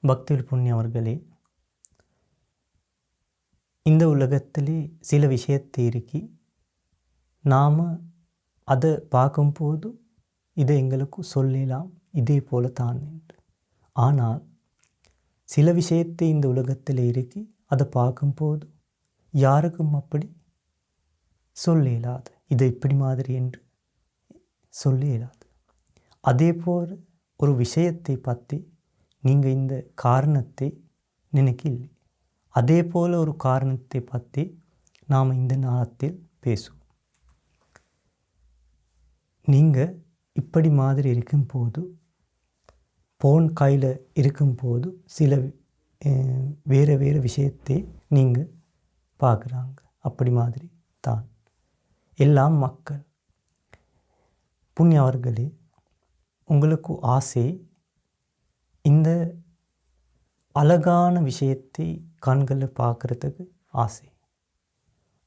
பக்தியில் புண்ணிய அவர்களே, இந்த உலகத்திலே சில விஷயத்தை இருக்கி நாம் அதை பார்க்கும்போது இதை எங்களுக்கு சொல்லலாம் இதே போல தான் என்று. ஆனால் சில விஷயத்தை இந்த உலகத்தில் இருக்கி அதை பார்க்கும்போது யாருக்கும் அப்படி சொல்ல இயலாது, இது இப்படி மாதிரி என்று சொல்ல இயலாது. அதே போல் ஒரு விஷயத்தை பற்றி நீங்கள் இந்த காரணத்தை நினைக்கல, அதே போல் ஒரு காரணத்தை பற்றி நாம் இந்த நேரத்தில் பேசுவோம். நீங்கள் இப்படி மாதிரி இருக்கும்போது, ஃபோன் கையில் இருக்கும்போது சில வேறு வேறு விஷயத்தை நீங்கள் பார்க்குறாங்க. அப்படி மாதிரி தான் எல்லாம் மக்கள். புண்ணிய அவர்களே, உங்களுக்கு ஆசை இந்த அழகான விஷயத்தை கண்களில் பார்க்குறதுக்கு ஆசை.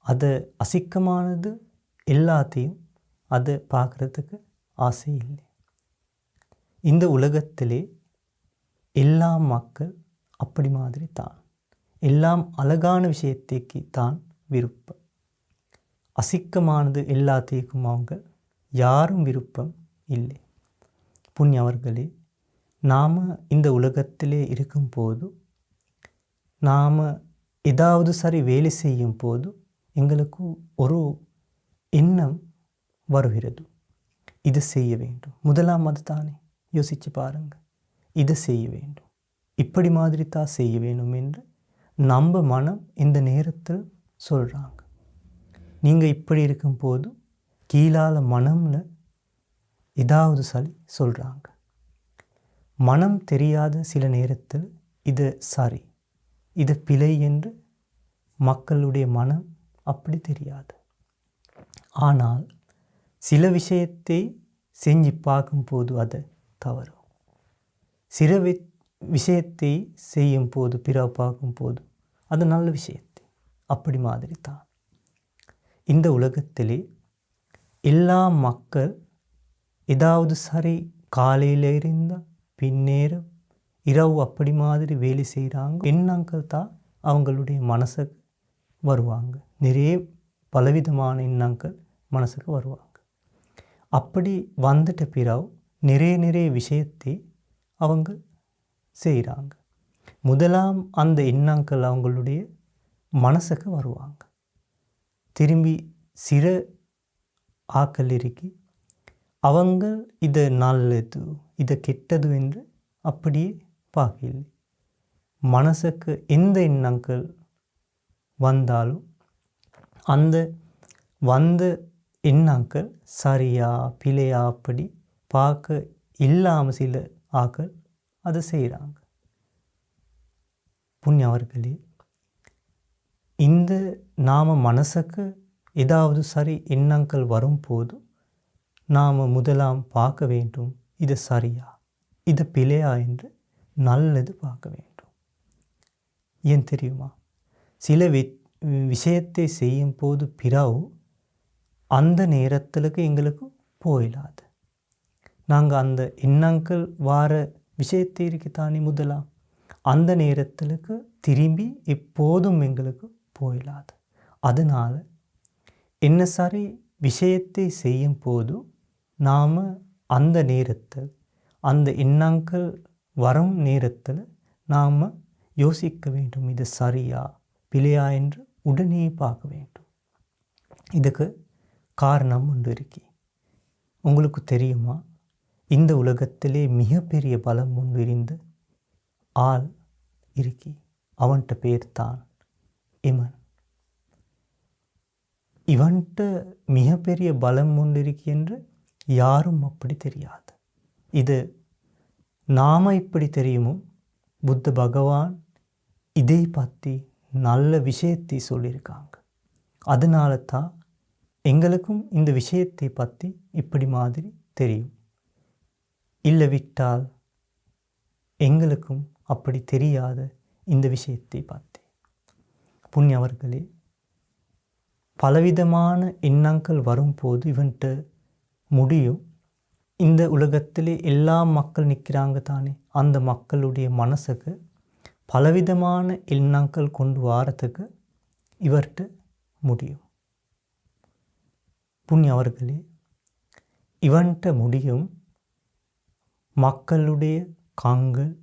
அது அசிக்கமானது எல்லாத்தையும் அதை பார்க்குறதுக்கு ஆசை இல்லை. இந்த உலகத்திலே எல்லா மக்கள் அப்படி மாதிரி தான். எல்லாம் அழகான விஷயத்தைக்கு தான் விருப்பம். அசிக்கமானது எல்லாத்தையும் அவங்க யாரும் விருப்பம் இல்லை. புண்ணிய அவர்களே, நாம் இந்த உலகத்திலே இருக்கும்போது நாம் ஏதாவது சரி வேலை செய்யும் போது எங்களுக்கு ஒரு எண்ணம் வருகிறது, இது செய்ய வேண்டும். முதலாம் அது தானே யோசித்து பாருங்கள். இது செய்ய வேண்டும், இப்படி மாதிரி தான் செய்ய வேண்டும் என்று நம்ம மனம் இந்த நேரத்தில் சொல்கிறாங்க. நீங்கள் இப்படி இருக்கும்போது கீழால மனம்ல ஏதாவது சரி சொல்கிறாங்க. மனம் தெரியாத சில நேரத்தில் இது சரி இது பிழை என்று மக்களுடைய மனம் அப்படி தெரியாது. ஆனால் சில விஷயத்தை செஞ்சு பார்க்கும்போது அது தவறு. சில விஷயத்தை செய்யும் போது பிறகு பார்க்கும்போது அது நல்ல விஷயத்தை. அப்படி மாதிரி தான் இந்த உலகத்திலே எல்லா மக்கள் ஏதாவது சரி காலையில் இருந்தால் பின்னேரம் இரவு அப்படி மாதிரி வேலை செய்கிறாங்க. எண்ணங்கள் தான் அவங்களுடைய மனசுக்கு வருவாங்க. நிறைய பலவிதமான எண்ணங்கள் மனசுக்கு வருவாங்க. அப்படி வந்துட்ட பிறகு நிறைய விஷயத்தை அவங்க செய்கிறாங்க. முதலாம் அந்த எண்ணங்கள் அவங்களுடைய மனசுக்கு வருவாங்க. திரும்பி சில ஆக்கள் இருக்கி அவங்க இதை நல்லது இதை கெட்டது என்று அப்படியே பார்க்கல. மனசுக்கு எந்த எண்ணங்கள் வந்தாலும் அந்த வந்த எண்ணங்கள் சரியா பிழையா அப்படி பார்க்க இல்லாமல் சில ஆக்கள் அதை செய்கிறாங்க. புண்ணிய அவர்களே, இந்த நாம் மனசுக்கு ஏதாவது சரி எண்ணங்கள் வரும்போது நாம் முதலாம் பார்க்க வேண்டும், இது சரியா இது பிழையா என்று நல்லது பார்க்க வேண்டும். ஏன் தெரியுமா? சில விஷயத்தை செய்யும் போது பிறகு அந்த நேரத்துக்கு எங்களுக்கு போயிடாது. நாங்கள் அந்த எண்ணங்கள் வார விஷயத்தை இருக்குத்தானே முதலாம் அந்த நேரத்துக்கு திரும்பி எப்போதும் எங்களுக்கு போயிடாது. அதனால் என்ன சரி விஷயத்தை செய்யும் போது நாம் அந்த நேரத்தில் அந்த எண்ணங்கள் வரும் நேரத்தில் நாம் யோசிக்க வேண்டும், இது சரியா பிழையா என்று உடனே பார்க்க வேண்டும். இதுக்கு காரணம் ஒன்று இருக்கு. உங்களுக்கு தெரியுமா? இந்த உலகத்திலே மிகப்பெரிய பலம் ஒன்று இருந்த ஆள் இருக்கி, அவன்கிட்ட பேர் தான் இமன். இவன்கிட்ட மிகப்பெரிய பலம் ஒன்று இருக்கு என்று யாரும் அப்படி தெரியாது. இது நாம் இப்படி தெரியுமோ, புத்த பகவான் இதை பற்றி நல்ல விஷயத்தை சொல்லியிருக்காங்க. அதனால தான் எங்களுக்கும் இந்த விஷயத்தை பற்றி இப்படி மாதிரி தெரியும். இல்லை விட்டால் எங்களுக்கும் அப்படி தெரியாத இந்த விஷயத்தை பற்றி. புண்ணிய அவர்களே, பலவிதமான எண்ணங்கள் வரும்போது இவன்கிட்ட முடியும் இந்த உலகத்திலே எல்லா மக்கள் நிற்கிறாங்க தானே, அந்த மக்களுடைய மனசுக்கு பலவிதமான எண்ணங்கள் கொண்டு வாரத்துக்கு இவர்கிட்ட முடியும். புண்ணிய அவர்களே, இவன்கிட்ட முடியும் மக்களுடைய கண்கள்,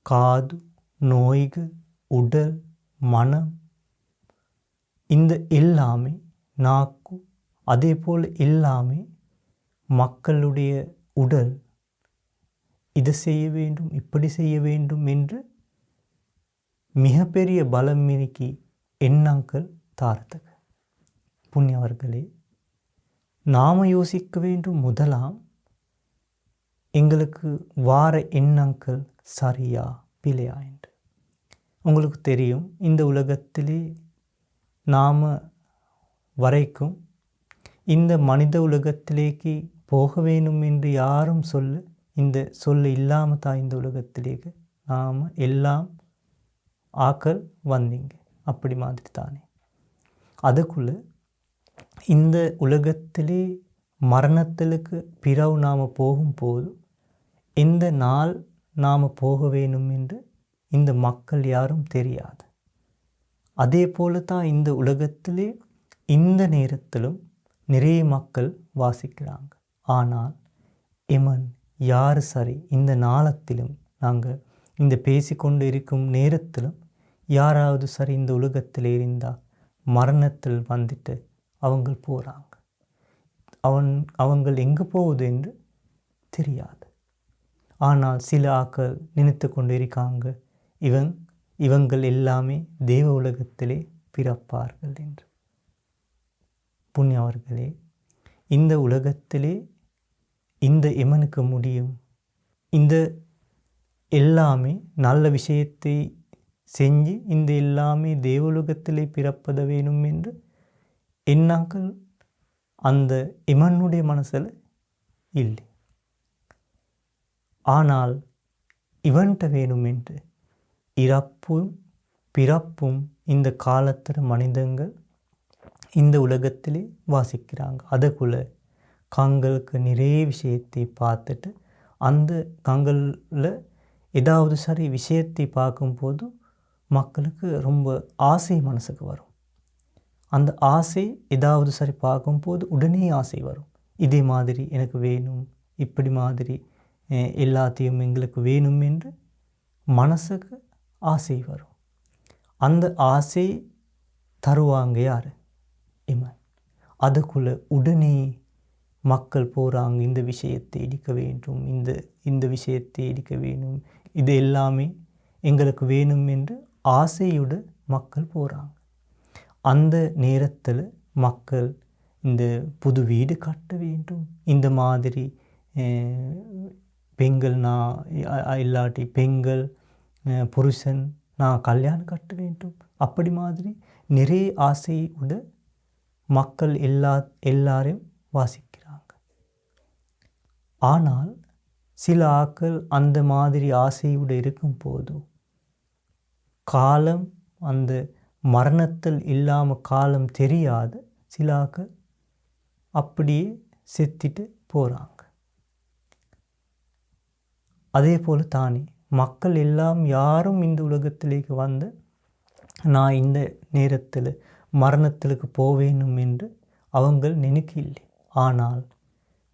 காது, நோய்கள், உடல், மனம், இந்த எல்லாமே நாக்கு, அதே போல் எல்லாமே மக்களுடைய உடல் இதை செய்ய வேண்டும், இப்படி செய்ய வேண்டும் என்று மிகப்பெரிய பலம் மினிக்கி எண்ணங்கள் தாரத்துக்கு. புண்ணியவர்களே, நாம் யோசிக்க வேண்டும் முதலாம் எங்களுக்கு வார எண்ணங்கள் சரியா பிழையா என்று. உங்களுக்கு தெரியும், இந்த உலகத்திலே நாம் வரைக்கும் இந்த மனித உலகத்திலேக்கு போக வேணும் என்று யாரும் இந்த சொல்ல இல்லாமல் தான் இந்த உலகத்திலேக்கு நாம் எல்லாம் ஆக்கள் வந்தீங்க. அப்படி மாதிரி தானே. அதுக்குள்ள இந்த உலகத்திலே மரணத்திற்கு பிறகு நாம் போகும்போது எந்த நாள் நாம் போக வேணும் என்று இந்த மக்கள் யாரும் தெரியாது. அதே போல தான் இந்த உலகத்திலே இந்த நேரத்திலும் நிறைய மக்கள் வாசிக்கிறாங்க. ஆனால் எமன் யார் சரி, இந்த நாளத்திலும் நாங்கள் இந்த பேசிக்கொண்டு இருக்கும் நேரத்திலும் யாராவது சரி இந்த உலகத்தில் இருந்தால் மரணத்தில் வந்துட்டு அவங்க போகிறாங்க. அவங்கள் எங்கே போகுது என்று தெரியாது. ஆனால் சில ஆக்கள் நினைத்து கொண்டு இருக்காங்க, இவங்கள் எல்லாமே தேவ உலகத்திலே பிறப்பார்கள் என்று. புண்ணியவர்களே, இந்த உலகத்திலே இந்த எமனுக்கு முடியும் இந்த எல்லாமே நல்ல விஷயத்தை செஞ்சு இந்த எல்லாமே தேவலோகத்திலே பிறப்பத வேணும் என்று எண்ணங்கள் அந்த எமனுடைய மனசில் இல்லை. ஆனால் இவன்கிட்ட வேணும் என்று இறப்பும் பிறப்பும் இந்த காலத்தில் மனிதங்கள் இந்த உலகத்திலே வாசிக்கிறாங்க. அதுக்குள்ள கண்களுக்கு நிறைய விஷயத்தை பார்த்துட்டு அந்த கண்களில் ஏதாவது சரி விஷயத்தை பார்க்கும்போது மக்களுக்கு ரொம்ப ஆசை மனசுக்கு வரும். அந்த ஆசை ஏதாவது சரி பார்க்கும்போது உடனே ஆசை வரும். இதே மாதிரி எனக்கு வேணும், இப்படி மாதிரி எல்லாத்தையும் எங்களுக்கு வேணும் என்று மனசுக்கு ஆசை வரும். அந்த ஆசை தருவாங்க யார்? இவன். அதுக்குள்ளே உடனே மக்கள் போகிறாங்க, இந்த விஷயத்தை இடிக்க வேண்டும், இந்த விஷயத்தை இடிக்க வேணும், இது எல்லாமே எங்களுக்கு வேணும் என்று ஆசையோடு மக்கள் போகிறாங்க. அந்த நேரத்தில் மக்கள் இந்த புது வீடு கட்ட வேண்டும், இந்த மாதிரி பெண்கள் நான் இல்லாட்டி பெண்கள் புருஷன் நான் கல்யாணம் கட்ட வேண்டும், அப்படி மாதிரி நிறைய ஆசையோடு மக்கள் எல்லாரையும் வாசிக்கிறாங்க. ஆனால் சில ஆக்கள் அந்த மாதிரி ஆசையோடு இருக்கும்போது காலம் அந்த மரணத்தில் இல்லாமல் காலம் தெரியாத சில ஆக்கள் அப்படியே செத்துட்டு போகிறாங்க. அதே போல் தானே மக்கள் எல்லாம் யாரும் இந்த உலகத்திலேக்கு வந்து நான் இந்த நேரத்தில் மரணத்திற்கு போவேணும் என்று அவங்கள் நினைக்கவில்லை. ஆனால்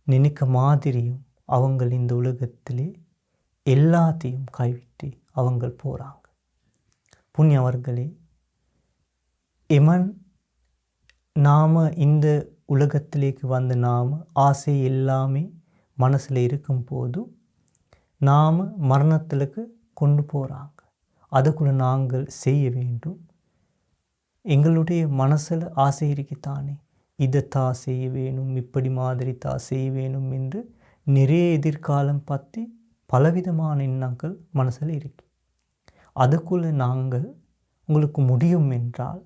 நினைக்க மாதிரியும் அவங்கள் இந்த உலகத்திலே எல்லாத்தையும் கைவிட்டு அவங்கள் போகிறாங்க. புண்ணியவர்களே, எமன் நாம் இந்த உலகத்திலேக்கு வந்து நாம் ஆசை எல்லாமே மனசில் இருக்கும்போது நாம் மரணத்திற்கு கொண்டு போகிறாங்க. அதுக்குள்ள நாங்கள் செய்ய வேண்டும். எங்களுடைய மனசில் ஆசை இருக்குத்தானே, இதைத்தான் செய்ய வேணும், இப்படி மாதிரி தான் செய்ய வேணும் என்று நிறைய எதிர்காலம் பற்றி பலவிதமான எண்ணங்கள் மனசில் இருக்கு. அதுக்குள்ளே நாங்கள் உங்களுக்கு முடியும் என்றால்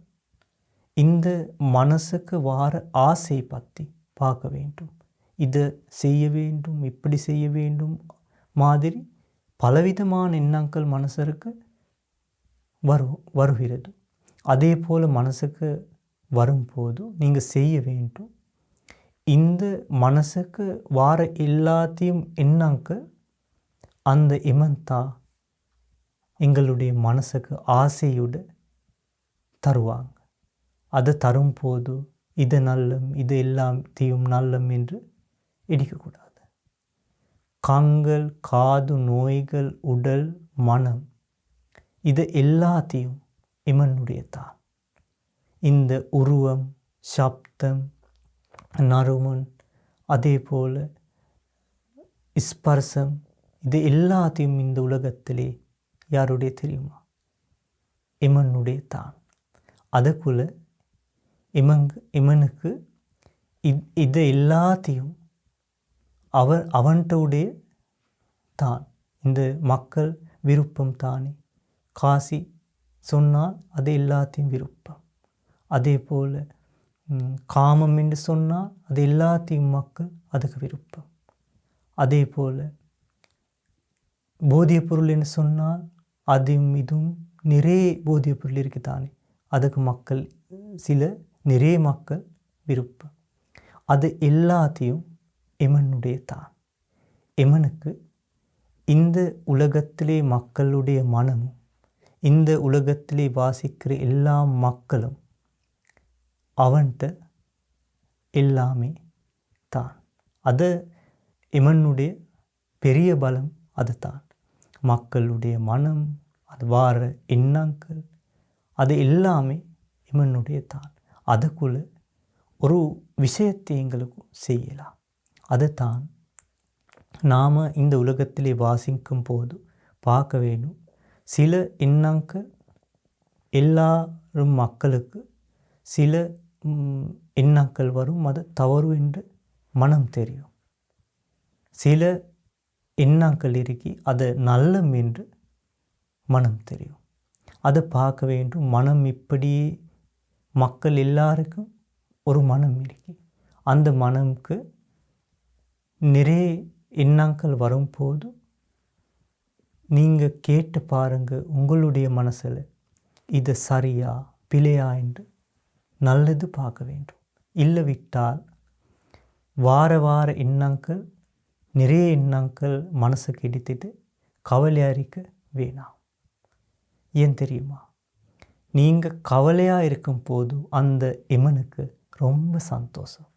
இந்த மனசுக்கு வார ஆசை பற்றி பார்க்க வேண்டும். இதை செய்ய வேண்டும், இப்படி செய்ய வேண்டும் மாதிரி பலவிதமான எண்ணங்கள் மனசுக்கு வருகிறது. அதே போல் மனசுக்கு வரும்போது நீங்கள் செய்ய வேண்டும், இந்த மனசுக்கு வார எல்லாத்தையும் எண்ணாங்க அந்த இமந்தா எங்களுடைய மனசுக்கு ஆசையோடு தருவாங்க. அது தரும்போது இது நல்லம், இது எல்லாத்தையும் நல்லம் என்று எடுக்கக்கூடாது. கண்கள், காது, நோய்கள், உடல், மனம் இது எல்லாத்தையும் இமனுடைய தான். இந்த உருவம், சப்தம், நறுமன், அதே போல ஸ்பர்சம் இது எல்லாத்தையும் இந்த உலகத்திலே யாருடைய தெரியுமா? இமனுடைய தான். அதுக்குள்ள இமனுக்கு இது எல்லாத்தையும் அவன்டைய தான். இந்த மக்கள் விருப்பம் தானே. காசி சொன்னால் அது எல்லாத்தையும் விருப்பம். அதே போல் காமம் என்று சொன்னால் அது எல்லாத்தையும் மக்கள் அதுக்கு விருப்பம். அதே போல் போதிய பொருள் என்று சொன்னால் அதுவும் இதுவும் நிறைய போதிய பொருள் இருக்குதானே, அதுக்கு மக்கள் நிறைய மக்கள் விருப்பம். அது எல்லாத்தையும் எமனுடைய தான். எமனுக்கு இந்த உலகத்திலே மக்களுடைய மனமும் இந்த உலகத்திலே வாசிக்கிற எல்லா மக்களும் அவன்கிட்ட எல்லாமே தான். அது எமனுடைய பெரிய பலம். அது தான் மக்களுடைய மனம், அது வார எண்ணங்கள், அது எல்லாமே இமனுடைய தான். அதுக்குள்ள ஒரு விஷயத்தை எங்களுக்கு செய்யலாம். அது தான் நாம் இந்த உலகத்திலே வாசிக்கும் போது பார்க்க வேணும். சில எண்ணங்கள் எல்லாரும் மக்களுக்கு சில எண்ணங்கள் வரும், அது தவறு என்று மனம் தெரியும். சில எண்ணங்கள் இருக்கி அது நல்லம் என்று மனம் தெரியும். அதை பார்க்க வேண்டும். மனம் இப்படியே மக்கள் எல்லாருக்கும் ஒரு மனம் இருக்கு. அந்த மனமுக்கு நிறைய எண்ணங்கள் வரும்போது நீங்கள் கேட்டு பாருங்கள், உங்களுடைய மனசில் இது சரியா பிழையா என்று நல்லது பார்க்க வேண்டும். இல்லை விட்டால் வார எண்ணங்கள் நிறைய எண்ணங்கள் மனசுக்கு எடுத்துட்டு கவலையாக இருக்க வேணாம். ஏன் தெரியுமா? நீங்கள் கவலையாக இருக்கும் போது அந்த எமனுக்கு ரொம்ப சந்தோஷம்.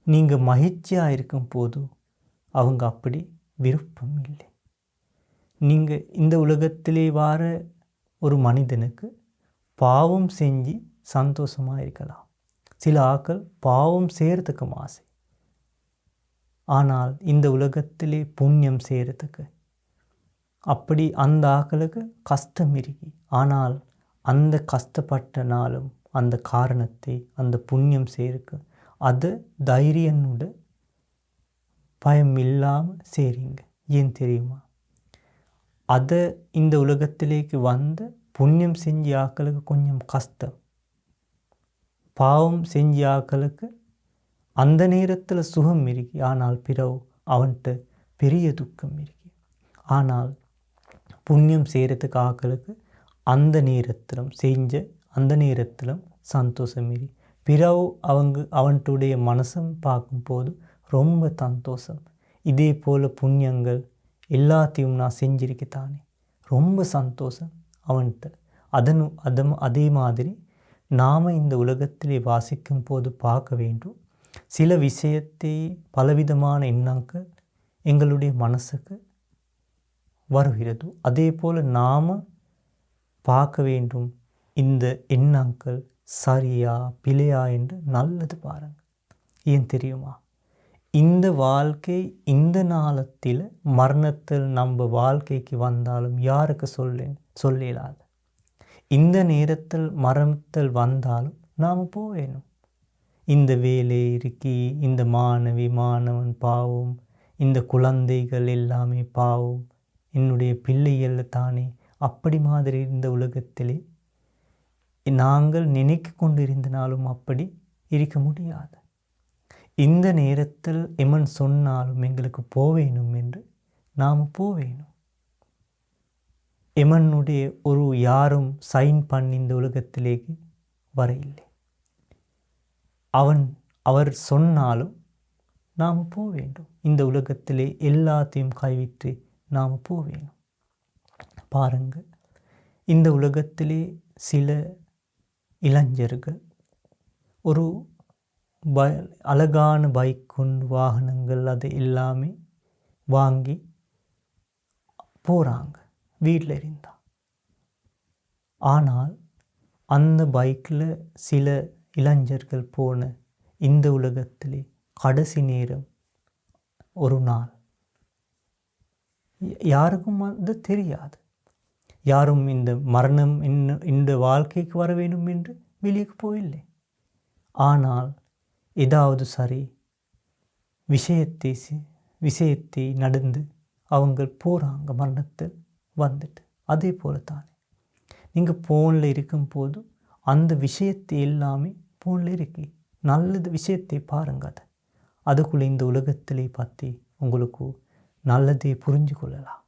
நீங்கள் மகிழ்ச்சியாக இருக்கும் போது அவங்க அப்படி விருப்பம் இல்லை. நீங்கள் இந்த உலகத்திலே வார ஒரு மனிதனுக்கு பாவம் செஞ்சு சந்தோஷமாக இருக்கலாம். சில ஆக்கள் பாவம் செய்கிறதுக்கு ஆசை. ஆனால் இந்த உலகத்திலே புண்ணியம் செய்கிறதுக்கு அப்படி அந்த ஆக்களுக்கு கஷ்டம் இருக்கு. ஆனால் அந்த கஷ்டப்பட்ட நாளும் அந்த காரணத்தை அந்த புண்ணியம் செய்கிறதுக்கு அது தைரியனோட பயம் இல்லாமல் செய்கிறீங்க. ஏன் தெரியுமா? அதை இந்த உலகத்திலேக்கு வந்து புண்ணியம் செஞ்ச ஆக்களுக்கு கொஞ்சம் கஷ்டம், பாவம் செஞ்ச ஆக்களுக்கு அந்த நேரத்தில் சுகம் இருக்கு. ஆனால் பிறகு அவன்கிட்ட பெரிய துக்கம் இருக்கு. ஆனால் புண்ணியம் செய்கிறதுக்கு ஆக்களுக்கு அந்த நேரத்திலும் செஞ்ச அந்த நேரத்திலும் சந்தோஷம் இருக்கு. பிறகு அவன்கிட்டுடைய மனசம் பார்க்கும்போது ரொம்ப சந்தோஷம். இதே போல் புண்ணியங்கள் எல்லாத்தையும் நான் செஞ்சிருக்கத்தானே, ரொம்ப சந்தோஷம் அவன்கிட்ட. அதே மாதிரி நாம் இந்த உலகத்திலே வாசிக்கும் போது பார்க்க வேண்டும். சில விஷயத்தை பலவிதமான எண்ணங்கள் எங்களுடைய மனசுக்கு வருகிறது. அதே போல் நாம் பார்க்க வேண்டும், இந்த எண்ணங்கள் சரியா பிழையா என்று நல்லது பாருங்கள். ஏன் தெரியுமா? இந்த வாழ்க்கை இந்த நாளத்தில் மரணத்தில் நம்ம வாழ்க்கைக்கு வந்தாலும் யாருக்கு சொல்லலாது. இந்த நேரத்தில் மரணத்தில் வந்தாலும் நாம் போவேணும். இந்த வேலை இருக்கி, இந்த மாணவன் பாவம், இந்த குழந்தைகள் எல்லாமே பாவம், என்னுடைய பிள்ளைகள் தானே. அப்படி மாதிரி இந்த உலகத்திலே நாங்கள் நினைக்க கொண்டிருந்தனாலும் அப்படி இருக்க முடியாது. இந்த நேரத்தில் எமன் சொன்னாலும் எங்களுக்கு போவேணும் என்று நாம் போவேணும். எமனுடைய ஒரு யாரும் சைன் பண்ணி இந்த உலகத்திலேக்கு வர இல்லை. அவர் சொன்னாலும் நாம் போக வேண்டும். இந்த உலகத்திலே எல்லாத்தையும் கைவிட்டு நாம் போக வேணும். பாருங்கள், இந்த உலகத்திலே சில இளைஞர்கள் ஒரு அழகான பைக் கொண்டு வாகனங்கள் அது எல்லாமே வாங்கி போகிறாங்க வீட்டில் இருந்தால். ஆனால் அந்த பைக்கில் சில இளைஞர்கள் போன இந்த உலகத்திலே கடைசி நேரம் ஒரு நாள் யாருக்கும் அது தெரியாது. யாரும் இந்த மரணம் இந்த வாழ்க்கைக்கு வர வேண்டும் என்று வெளியே போயில்லை. ஆனால் ஏதாவது சரி விஷயத்தை நடந்து அவங்க போகிறாங்க மரணத்தில் வந்துட்டு. அதே போல தானே நீங்கள் ஃபோனில் இருக்கும்போது அந்த விஷயத்தை எல்லாமே ஃபோனில் இருக்கு. நல்லது விஷயத்தை பாருங்கள். அதுக்குள்ளே இந்த உலகத்திலே பற்றி உங்களுக்கு நல்லதை புரிஞ்சு கொள்ளலாம்.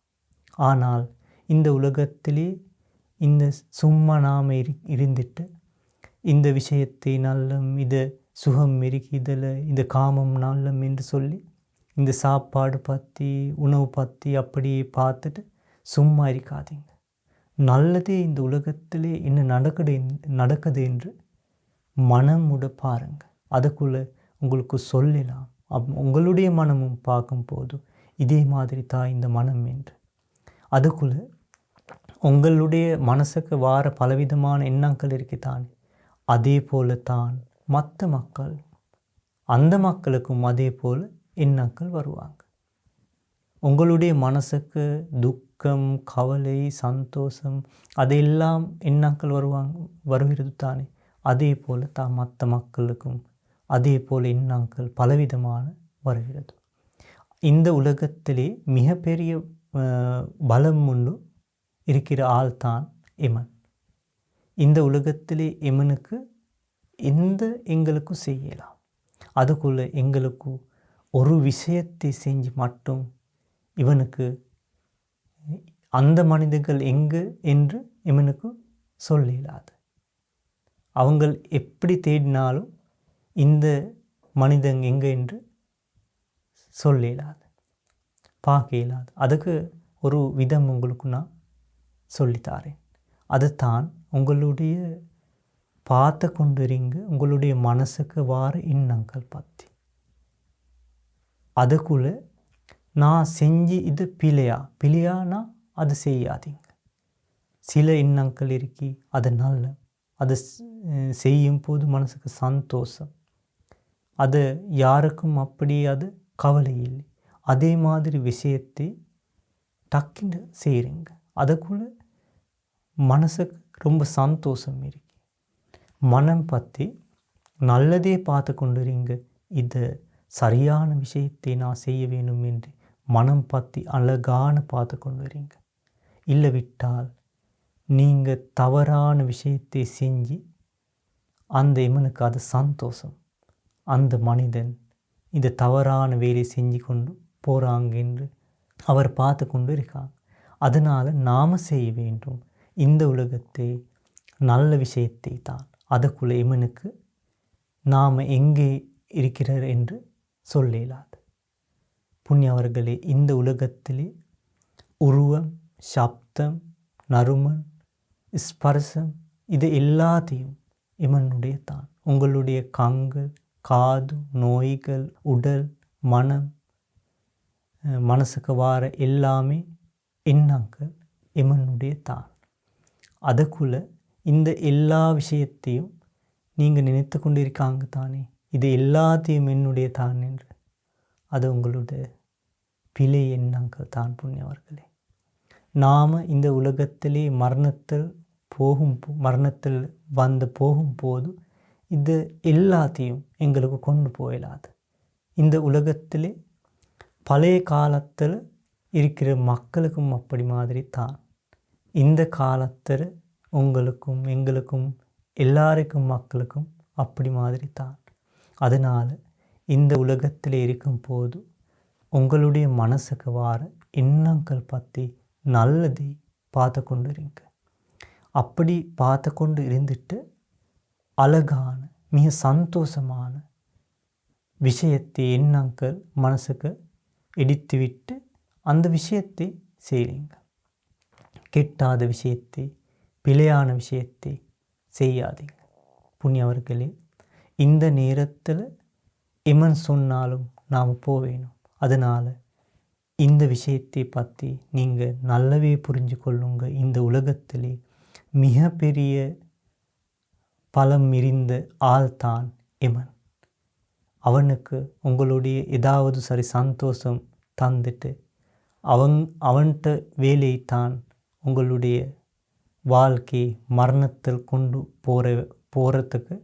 ஆனால் இந்த உலகத்திலே இந்த சும்மா நாம் இருந்துட்டு இந்த விஷயத்தை நல்லம், இது சுகம் இருக்கு, இதில் இந்த காமம் நல்லம் என்று சொல்லி இந்த சாப்பாடு பற்றி உணவு பற்றி அப்படியே பார்த்துட்டு சும்மா இருக்காதீங்க. நல்லதே இந்த உலகத்திலே என்ன நடக்குது என்று மனமுட பாருங்கள். அதுக்குள்ளே உங்களுக்கு சொல்லலாம். உங்களுடைய மனமும் பார்க்கும்போது இதே மாதிரி தான் இந்த மனம் என்று அதுக்குள்ளே உங்களுடைய மனசுக்கு வார பலவிதமான எண்ணங்கள் இருக்குதானே. அதே போல தான் மற்ற மக்கள், அந்த மக்களுக்கும் அதே போல் எண்ணங்கள் வருவாங்க. உங்களுடைய மனசுக்கு துக்கம், கவலை, சந்தோஷம் அதெல்லாம் எண்ணங்கள் வருகிறது தானே. அதே போல் தான் மற்ற மக்களுக்கும் அதே போல் எண்ணங்கள் பலவிதமான வருகிறது. இந்த உலகத்திலே மிகப்பெரிய பலம் ஒன்று இருக்கிற ஆள் தான் எமன். இந்த உலகத்திலே எமனுக்கு எங்களுக்கும் செய்யலாம். அதுக்குள்ளே எங்களுக்கு ஒரு விஷயத்தை செஞ்சு மட்டும் இவனுக்கு அந்த மனிதர்கள் எங்கு என்று இவனுக்கு சொல்லலாது. அவங்க எப்படி தேடினாலும் இந்த மனிதன் எங்கே என்று சொல்லலாது, பார்க்க இயலாது. அதுக்கு ஒரு விதம் உங்களுக்கு நான் சொல்லித்தாரேன். அதுதான் உங்களுடைய பார்த்து கொண்டிருங்க உங்களுடைய மனசுக்கு வார எண்ணங்கள் பற்றி. அதுக்குள்ளே நான் செஞ்சு இது பிழையானா அது செய்யாதீங்க. சில எண்ணங்கள் இருக்கி அது நல்ல, அது செய்யும் போது மனசுக்கு சந்தோஷம், அது யாருக்கும் அப்படி அது கவலை இல்லை. அதே மாதிரி விஷயத்தை டக்குன்னு செய்கிறீங்க, அதுக்குள்ளே மனசுக்கு ரொம்ப சந்தோஷம் இருக்கு. மனம் பற்றி நல்லதே பார்த்து கொண்டுறீங்க. இது சரியான விஷயத்தை நான் செய்ய வேண்டும் என்று மனம் பற்றி அழகான பார்த்து கொண்டுறீங்க. இல்லை விட்டால் நீங்கள் தவறான விஷயத்தை செஞ்சு அந்த இவனுக்கு அது சந்தோஷம், அந்த மனிதன் இந்த தவறான வேலை செஞ்சு கொண்டு போகிறாங்க என்று அவர் பார்த்து கொண்டு இருக்காங்க. அதனால் நாம் செய்ய வேண்டும் இந்த உலகத்தை நல்ல விஷயத்தை தான். அதுக்குள்ளே இவனுக்கு நாம் எங்கே இருக்கிறார் என்று சொல்லலாது. புண்ணியவர்களே, இந்த உலகத்திலே உருவம், சப்தம், நறுமன், ஸ்பர்சம் இது எல்லாத்தையும் இவனுடைய தான். உங்களுடைய கண்கள், காது, நோய்கள், உடல், மனம், மனசுக்கு வார எல்லாமே எண்ணங்கள் இவனுடைய தான். அதுக்குள்ளே இந்த எல்லா விஷயத்தையும் நீங்கள் நினைத்து கொண்டு இருக்காங்க தானே, இது எல்லாத்தையும் என்னுடைய தான் என்று. அது உங்களுடைய பிழை எண்ணங்கள் தான் புண்ணியவர்களே. நாம் இந்த உலகத்திலே மரணத்தில் வந்து போகும்போது இது எல்லாத்தையும் எங்களுக்கு கொண்டு போயிடாது. இந்த உலகத்திலே பழைய காலத்தில் இருக்கிற மக்களுக்கும் அப்படி மாதிரி தான். இந்த காலத்தில் உங்களுக்கும் எங்களுக்கும் எல்லாருக்கும் மக்களுக்கும் அப்படி மாதிரி தான். அதனால் இந்த உலகத்தில் இருக்கும்போது உங்களுடைய மனசுக்கு வார எண்ணங்கள் பற்றி நல்லதை பார்த்து கொண்டு இருங்க. அப்படி பார்த்து கொண்டு இருந்துட்டு அழகான மிக சந்தோஷமான விஷயத்தை எண்ணங்கள் மனசுக்கு இடித்து விட்டு அந்த விஷயத்தை செய்யுங்க. கெட்டாத விஷயத்தை, பிழையான விஷயத்தை செய்யாதீங்க. புண்ணியவர்களே, இந்த நேரத்தில் எமன் சொன்னாலும் நாம் போவேணும். அதனால் இந்த விஷயத்தை பற்றி நீங்கள் நல்லாவே புரிஞ்சு கொள்ளுங்க. இந்த உலகத்திலே மிகப்பெரிய பலம் மிரிந்த ஆள்தான் எமன். அவனுக்கு உங்களுடைய ஏதாவது சரி சந்தோஷம் தந்துட்டு அவன்கிட்ட வேலைத்தான் உங்களுடைய வாழ்க்கை மரணத்தில் கொண்டு போகிறதுக்கு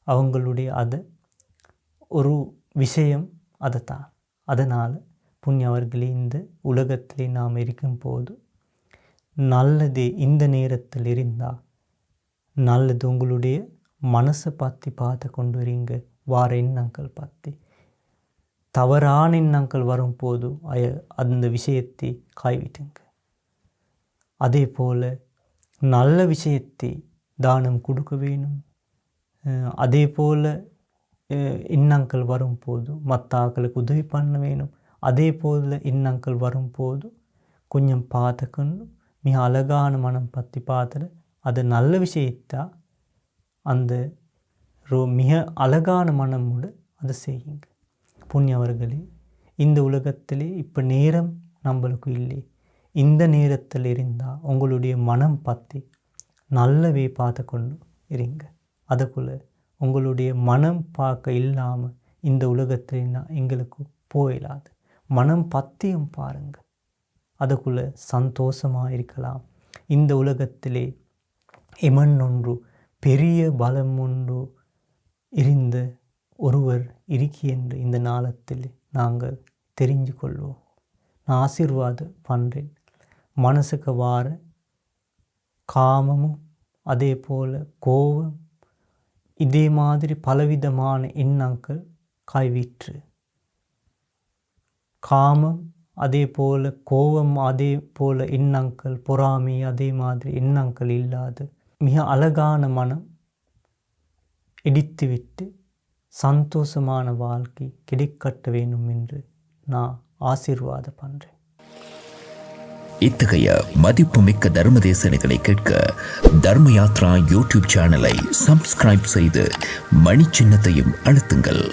அவங்களுடைய அது ஒரு விஷயம் அதுதான். அதனால் புண்ணியவர்களே, இந்த உலகத்திலே நாம் இருக்கும்போது நல்லதே இந்த நேரத்தில் இருந்தால் நல்லது. உங்களுடைய மனசை பற்றி பார்த்து கொண்டு வரீங்க. வார எண்ணங்கள் பற்றி தவறான எண்ணங்கள் வரும்போது அந்த விஷயத்தை கைவிட்டுங்க. அதே போல் நல்ல விஷயத்தை தானம் கொடுக்க வேணும். அதே போல் எண்ணங்கள் வரும்போது மற்ற ஆக்களுக்கு உதவி பண்ண வேணும். அதே போல் எண்ணங்கள் வரும்போது கொஞ்சம் பார்த்துக்கணும். மிக அழகான மனம் பற்றி பார்த்துட்டு அது நல்ல விஷயத்தா அந்த மிக அழகான மனமோடு அதை செய்யுங்க. புண்ணியவர்களே, இந்த உலகத்திலே இப்போ நேரம் நம்மளுக்கு இல்லை. இந்த நேரத்தில் இருந்தால் உங்களுடைய மனம் பற்றி நல்லவே பார்த்து கொண்டு இருங்க. அதுக்குள்ளே உங்களுடைய மனம் பார்க்க இல்லாமல் இந்த உலகத்தில் எங்களுக்கு போயிடாது. மனம் பற்றியும் பாருங்கள். அதுக்குள்ளே சந்தோஷமாக இருக்கலாம். இந்த உலகத்திலே எமன் ஒன்று பெரிய பலம் ஒன்று இருந்த ஒருவர் இருக்கி என்று இந்த நாளத்தில் நாங்கள் தெரிஞ்சு கொள்வோம். நான் ஆசீர்வாதம் பண்ணுறேன். மனசுக்கு வார காமமும் அதே போல் கோபம் இதே மாதிரி பலவிதமான எண்ணங்கள் கைவிற்று, காமம் அதே போல் கோபம் அதே போல் எண்ணங்கள், பொறாமை அதே மாதிரி எண்ணங்கள் இல்லாது மிக அழகான மனம் இடித்துவிட்டு சந்தோஷமான வாழ்க்கை கிடைக்கட்ட வேண்டும் என்று நான் ஆசீர்வாதம் பண்ணுறேன். இத்தகைய மதிப்புமிக்க தர்ம தேசனைகளை கேட்க தர்ம யாத்ரா யூடியூப் சேனலை சப்ஸ்கிரைப் செய்து மணி சின்னத்தையும் அழுத்துங்கள்.